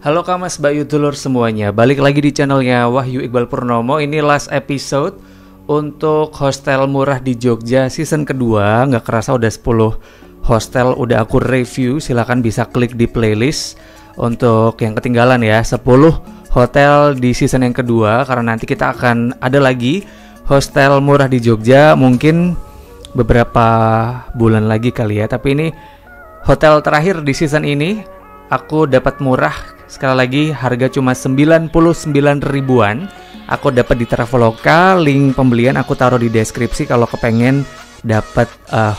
Halo Kamas Bayu Dulur semuanya, balik lagi di channelnya Wahyu Iqbal Purnomo. Ini last episode untuk hostel murah di Jogja season kedua. Nggak kerasa udah 10 hostel udah aku review. Silahkan bisa klik di playlist untuk yang ketinggalan ya, 10 hotel di season yang kedua. Karena nanti kita akan ada lagi hostel murah di Jogja, mungkin beberapa bulan lagi kali ya. Tapi ini hotel terakhir di season ini. Aku dapat murah, sekali lagi harga cuma 99 ribuan. Aku dapat di Traveloka, link pembelian aku taruh di deskripsi kalau kepengen dapat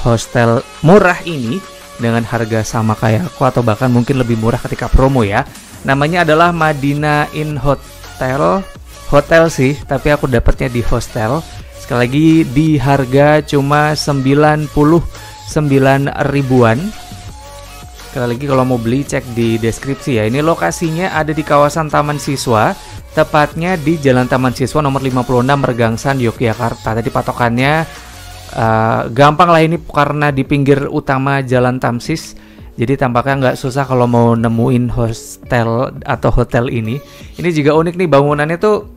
hostel murah ini dengan harga sama kayak aku atau bahkan mungkin lebih murah ketika promo ya. Namanya adalah Madinah Inn Hotel sih, tapi aku dapatnya di hostel. Sekali lagi di harga cuma 99 ribuan. Sekali lagi kalau mau beli cek di deskripsi ya. Ini lokasinya ada di kawasan Taman Siswa, tepatnya di Jalan Taman Siswa nomor 56 Regangsan, Yogyakarta. Tadi patokannya gampang lah ini karena di pinggir utama Jalan Tamsis. Jadi tampaknya nggak susah kalau mau nemuin hostel atau hotel ini. Ini juga unik nih, bangunannya tuh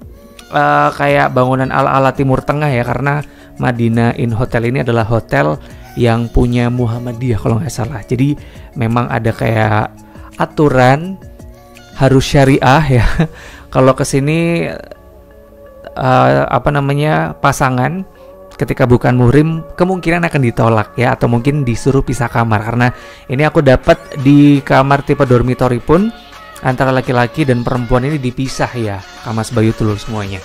kayak bangunan ala-ala Timur Tengah ya, karena Madinah Inn Hotel ini adalah hotel yang punya Muhammadiyah kalau nggak salah. Jadi memang ada kayak aturan harus syariah ya. Kalau kesini pasangan ketika bukan muhrim kemungkinan akan ditolak ya, atau mungkin disuruh pisah kamar. Karena ini aku dapat di kamar tipe dormitory pun antara laki-laki dan perempuan ini dipisah ya, Kamas Bayu Telur semuanya.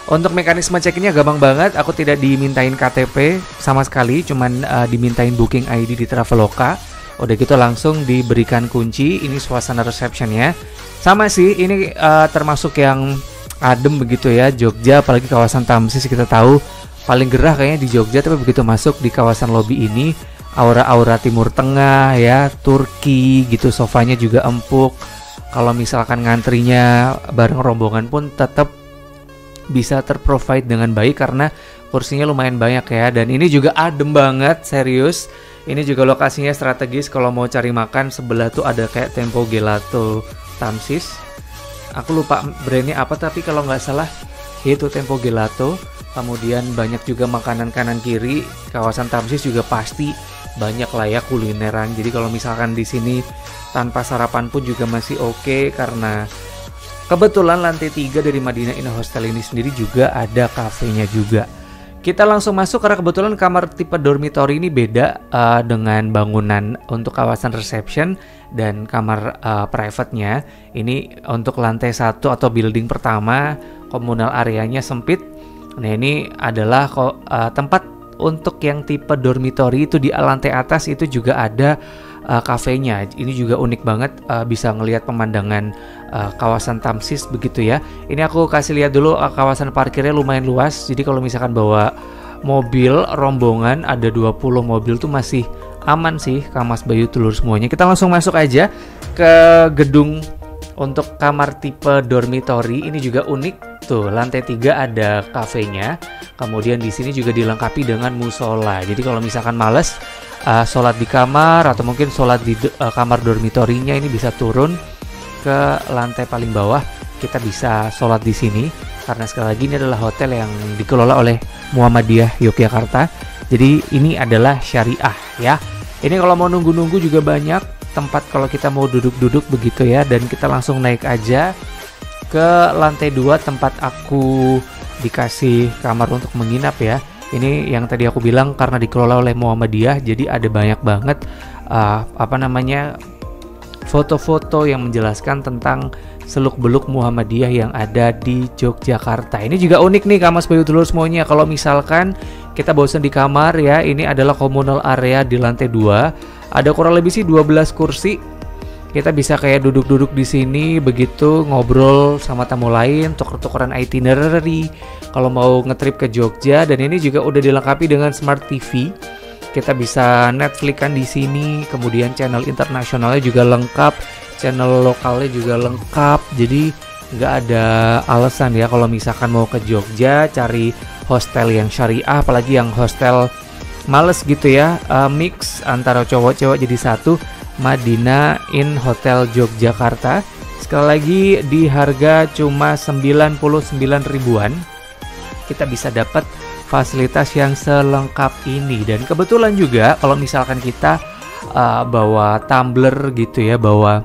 Untuk mekanisme check-innya gampang banget, aku tidak dimintain KTP sama sekali, cuman dimintain booking ID di Traveloka. Udah gitu langsung diberikan kunci. Ini suasana receptionnya. Sama sih, ini termasuk yang adem begitu ya, Jogja, apalagi kawasan Tamsis kita tahu paling gerah kayaknya di Jogja. Tapi begitu masuk di kawasan lobi ini, aura-aura Timur Tengah ya, Turki gitu, sofanya juga empuk. Kalau misalkan ngantrinya bareng rombongan pun tetap bisa terprovide dengan baik karena kursinya lumayan banyak ya. Dan ini juga adem banget, serius. Ini juga lokasinya strategis kalau mau cari makan. Sebelah tuh ada kayak Tempo Gelato Tamsis. Aku lupa brandnya apa, tapi kalau nggak salah itu Tempo Gelato. Kemudian banyak juga makanan kanan kiri. Kawasan Tamsis juga pasti banyak lah ya kulineran. Jadi kalau misalkan di sini tanpa sarapan pun juga masih oke, karena kebetulan lantai 3 dari Madinah Inn Hostel ini sendiri juga ada kafenya juga. Kita langsung masuk karena kebetulan kamar tipe dormitory ini beda dengan bangunan untuk kawasan reception dan kamar private-nya. Ini untuk lantai 1 atau building pertama, komunal areanya sempit. Nah ini adalah tempat untuk yang tipe dormitory itu di lantai atas itu juga ada kafenya. Ini juga unik banget, bisa ngelihat pemandangan kawasan Tamsis begitu ya. Ini aku kasih lihat dulu, kawasan parkirnya lumayan luas. Jadi kalau misalkan bawa mobil rombongan ada 20 mobil tuh masih aman sih, Kamas Bayu Telur semuanya. Kita langsung masuk aja ke gedung untuk kamar tipe dormitory. Ini juga unik tuh, lantai 3 ada kafenya. Kemudian di sini juga dilengkapi dengan musola. Jadi kalau misalkan males sholat di kamar atau mungkin sholat di kamar dormitorinya, ini bisa turun ke lantai paling bawah. Kita bisa sholat di sini karena sekali lagi ini adalah hotel yang dikelola oleh Muhammadiyah Yogyakarta. Jadi ini adalah syariah ya. Ini kalau mau nunggu-nunggu juga banyak tempat kalau kita mau duduk-duduk begitu ya. Dan kita langsung naik aja ke lantai 2 tempat aku dikasih kamar untuk menginap ya. Ini yang tadi aku bilang karena dikelola oleh Muhammadiyah, jadi ada banyak banget foto-foto yang menjelaskan tentang seluk-beluk Muhammadiyah yang ada di Yogyakarta. Ini juga unik nih Kamas Bayu Telur semuanya. Kalau misalkan kita bosan di kamar ya, ini adalah communal area di lantai 2. Ada kurang lebih sih 12 kursi. Kita bisa kayak duduk-duduk di sini begitu, ngobrol sama tamu lain, tuker-tukeran itinerary kalau mau ngetrip ke Jogja. Dan ini juga udah dilengkapi dengan smart TV. Kita bisa Netflix-an di sini, kemudian channel internasionalnya juga lengkap, channel lokalnya juga lengkap. Jadi nggak ada alasan ya kalau misalkan mau ke Jogja cari hostel yang syariah, apalagi yang hostel males gitu ya, mix antara cowok-cewek jadi satu. Madinah Inn Hotel Yogyakarta. Sekali lagi di harga cuma 99 ribuan kita bisa dapat fasilitas yang selengkap ini. Dan kebetulan juga kalau misalkan kita bawa tumbler gitu ya, bawa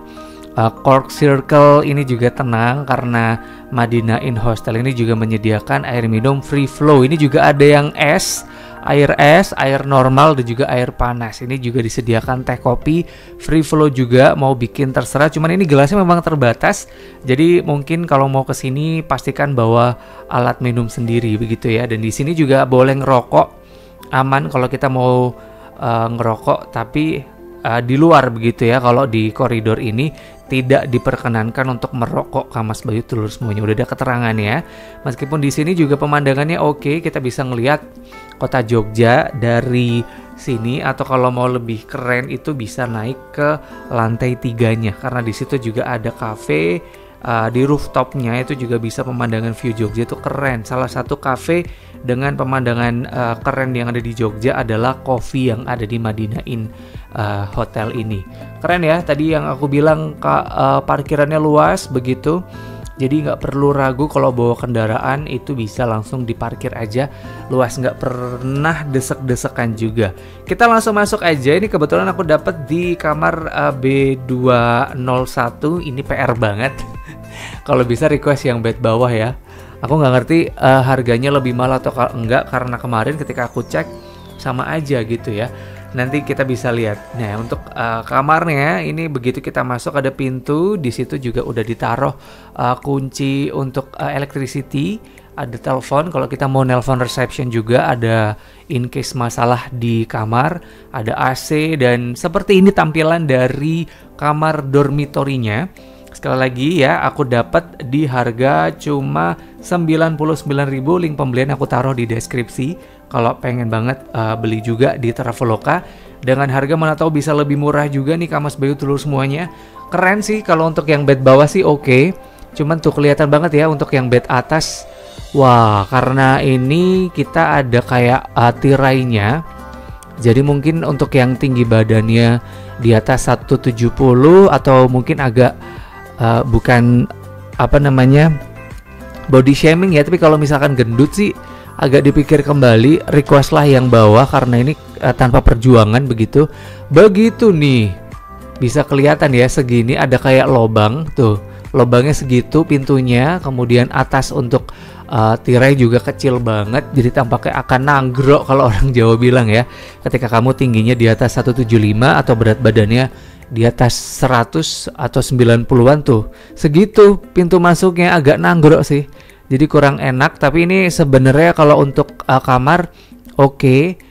cork circle, ini juga tenang karena Madinah Inn Hostel ini juga menyediakan air minum free flow. Ini juga ada yang es, air normal dan juga air panas. Ini juga disediakan teh kopi free flow juga, mau bikin terserah. Cuman ini gelasnya memang terbatas. Jadi mungkin kalau mau ke sini pastikan bawa alat minum sendiri begitu ya. Dan di sini juga boleh ngerokok, aman kalau kita mau ngerokok, tapi di luar begitu ya. Kalau di koridor ini tidak diperkenankan untuk merokok, Kamas Bayu telur semuanya. Udah ada keterangannya. Meskipun di sini juga pemandangannya oke, kita bisa ngelihat kota Jogja dari sini, atau kalau mau lebih keren itu bisa naik ke lantai 3-nya karena di situ juga ada cafe. Di rooftopnya itu juga bisa pemandangan view Jogja, itu keren. Salah satu cafe dengan pemandangan keren yang ada di Jogja adalah Coffee yang ada di Madinah Inn Hotel ini. Keren ya, tadi yang aku bilang parkirannya luas begitu. Jadi nggak perlu ragu kalau bawa kendaraan, itu bisa langsung diparkir aja, luas, nggak pernah desek-desekan juga. Kita langsung masuk aja. Ini kebetulan aku dapat di kamar B201. Ini PR banget. Kalau bisa request yang bed bawah ya. Aku nggak ngerti harganya lebih mahal atau enggak, karena kemarin ketika aku cek sama aja gitu ya. Nanti kita bisa lihat. Nah, untuk kamarnya ini begitu kita masuk ada pintu, di situ juga udah ditaruh kunci untuk electricity, ada telepon kalau kita mau nelpon reception juga, ada in case masalah di kamar, ada AC, dan seperti ini tampilan dari kamar dormitorinya. Sekali lagi ya, aku dapat di harga cuma 99.000. Link pembelian aku taruh di deskripsi. Kalau pengen banget beli juga di Traveloka dengan harga mana tahu bisa lebih murah juga nih, Kamas Bayu telur semuanya. Keren sih kalau untuk yang bed bawah sih oke. Cuman tuh kelihatan banget ya untuk yang bed atas. Wah, karena ini kita ada kayak tirainya. Jadi mungkin untuk yang tinggi badannya di atas 170 atau mungkin agak bukan apa namanya body shaming ya, tapi kalau misalkan gendut sih agak dipikir kembali, request lah yang bawah karena ini tanpa perjuangan begitu nih, bisa kelihatan ya segini, ada kayak lobang tuh, lobangnya segitu pintunya, kemudian atas untuk tirai juga kecil banget, jadi tampaknya akan nanggrok kalau orang Jawa bilang ya, ketika kamu tingginya di atas 175 atau berat badannya di atas 100 atau 90-an tuh, segitu pintu masuknya agak nanggrok sih, jadi kurang enak. Tapi ini sebenarnya kalau untuk kamar oke.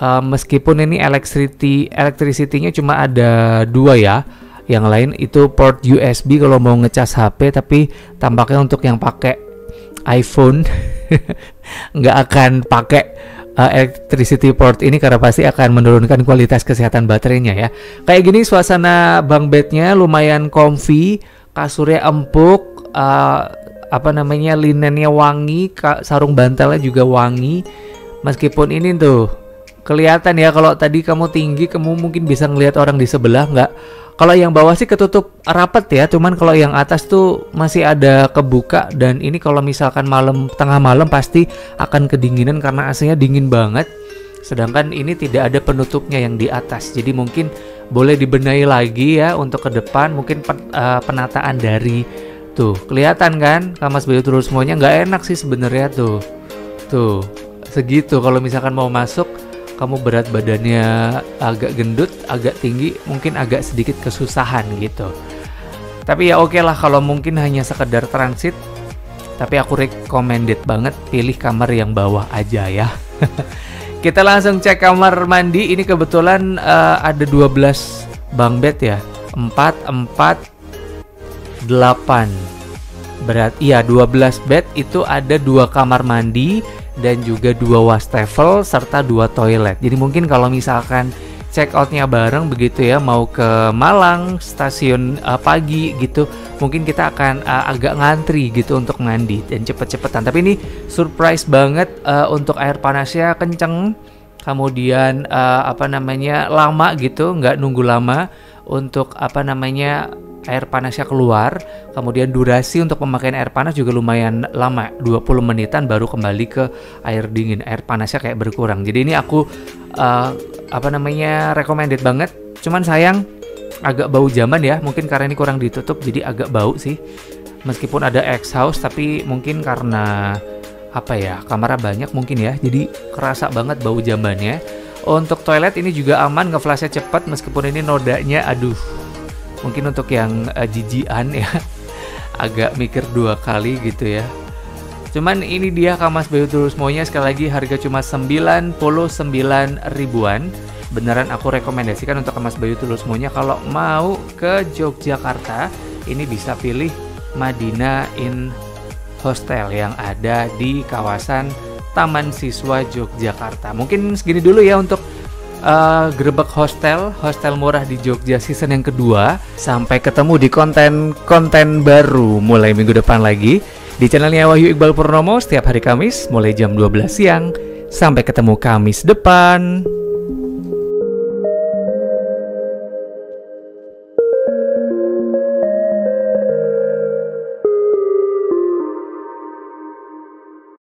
Meskipun ini electricity-nya cuma ada 2 ya, yang lain itu port USB kalau mau ngecas HP, tapi tampaknya untuk yang pakai iPhone nggak akan pakai electricity port ini karena pasti akan menurunkan kualitas kesehatan baterainya ya. Kayak gini suasana bunk bednya lumayan comfy, kasurnya empuk, linennya wangi, sarung bantalnya juga wangi. Meskipun ini tuh kelihatan ya, kalau tadi kamu tinggi kamu mungkin bisa ngelihat orang di sebelah, nggak. Kalau yang bawah sih ketutup rapet ya, cuman kalau yang atas tuh masih ada kebuka. Dan ini kalau misalkan tengah malam pasti akan kedinginan karena AC-nya dingin banget. Sedangkan ini tidak ada penutupnya yang di atas, jadi mungkin boleh dibenahi lagi ya untuk ke depan. Mungkin penataan dari tuh kelihatan kan, Kamas Bayu terus semuanya nggak enak sih sebenarnya tuh segitu. Kalau misalkan mau masuk kamu berat badannya agak gendut, agak tinggi, mungkin agak sedikit kesusahan gitu. Tapi ya oke lah kalau mungkin hanya sekedar transit. Tapi aku recommended banget pilih kamar yang bawah aja ya. Kita langsung cek kamar mandi. Ini kebetulan ada 12 bunk bed ya. 4, 8. Berat, iya 12 bed itu ada 2 kamar mandi dan juga 2 wastafel serta 2 toilet. Jadi mungkin kalau misalkan check outnya bareng begitu ya, mau ke Malang stasiun pagi gitu, mungkin kita akan agak ngantri gitu untuk mandi dan cepet-cepetan. Tapi ini surprise banget, untuk air panasnya kenceng, kemudian lama gitu, nggak nunggu lama. Untuk air panasnya keluar, kemudian durasi untuk pemakaian air panas juga lumayan lama, 20 menitan baru kembali ke air dingin. Air panasnya kayak berkurang. Jadi ini aku recommended banget. Cuman sayang agak bau zaman ya, mungkin karena ini kurang ditutup jadi agak bau sih. Meskipun ada exhaust tapi mungkin karena kamarnya banyak mungkin ya, jadi kerasa banget bau jambannya. Untuk toilet ini juga aman, ngeflashnya cepat meskipun ini nodanya mungkin untuk yang jijian ya agak mikir 2 kali gitu ya. Cuman ini dia Kamaz Bayu Tulusmonya, sekali lagi harga cuma 99 ribuan. Beneran aku rekomendasikan untuk Kamaz Bayu Tulusmonya kalau mau ke Yogyakarta. Ini bisa pilih Madinah Inn Hostel yang ada di kawasan Taman Siswa Yogyakarta. Mungkin segini dulu ya untuk Grebek hostel murah di Jogja season yang kedua. Sampai ketemu di konten baru mulai minggu depan lagi di channelnya Wahyu Iqbal Purnomo setiap hari Kamis mulai jam 12 siang. Sampai ketemu Kamis depan.